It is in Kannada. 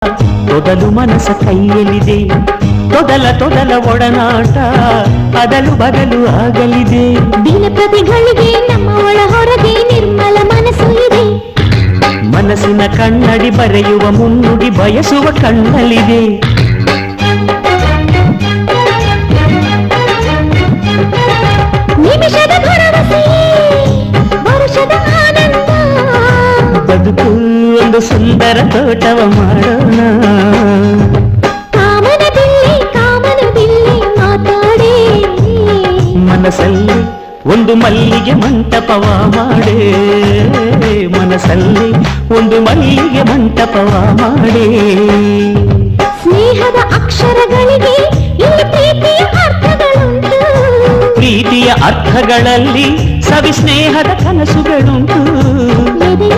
ತೊದಲು ಮನಸ್ಸ ಕೈಯಲ್ಲಿದೆ, ತೊದಲ ಒಡನಾಟ ಅದಲು ಬದಲು ಆಗಲಿದೆ. ದಿನ ಪ್ರತಿಗಳಿಗೆ ನಮ್ಮ ಒಳ ಹೊರಗೆ ನಿರ್ಮಲ ಮನಸ್ಸು ಇದೆ. ಮನಸ್ಸಿನ ಕನ್ನಡಿ ಬರೆಯುವ ಮುನ್ನುಡಿ ಬಯಸುವ ಕಣ್ಣಲ್ಲಿದೆ. ನಿಮಿಷದ ಭರವಸೆ ವರುಷದ ಆನಂದ, ಬದುಕು ಒಂದು ಸುಂದರ ತೋಟವ ಮಾಡೋಣ. ಕಾಮನದಲ್ಲಿ ಮಾತಾಡೇ, ಮನಸ್ಸಲ್ಲಿ ಒಂದು ಮಲ್ಲಿಗೆ ಮಂಟಪವ ಮಾಡೇ, ಮನಸ್ಸಲ್ಲಿ ಒಂದು ಮಲ್ಲಿಗೆ ಮಂಟಪವ ಮಾಡೇ. ಸ್ನೇಹದ ಅಕ್ಷರಗಳಿಗೆ ಇಲ್ಲಿ ಪ್ರೀತಿಯ ಅರ್ಥಗಳುಂಟು, ಪ್ರೀತಿಯ ಅರ್ಥಗಳಲ್ಲಿ ಸವಿ ಸ್ನೇಹದ ಕನಸುಗಳುಂಟು. ಎದೆಯ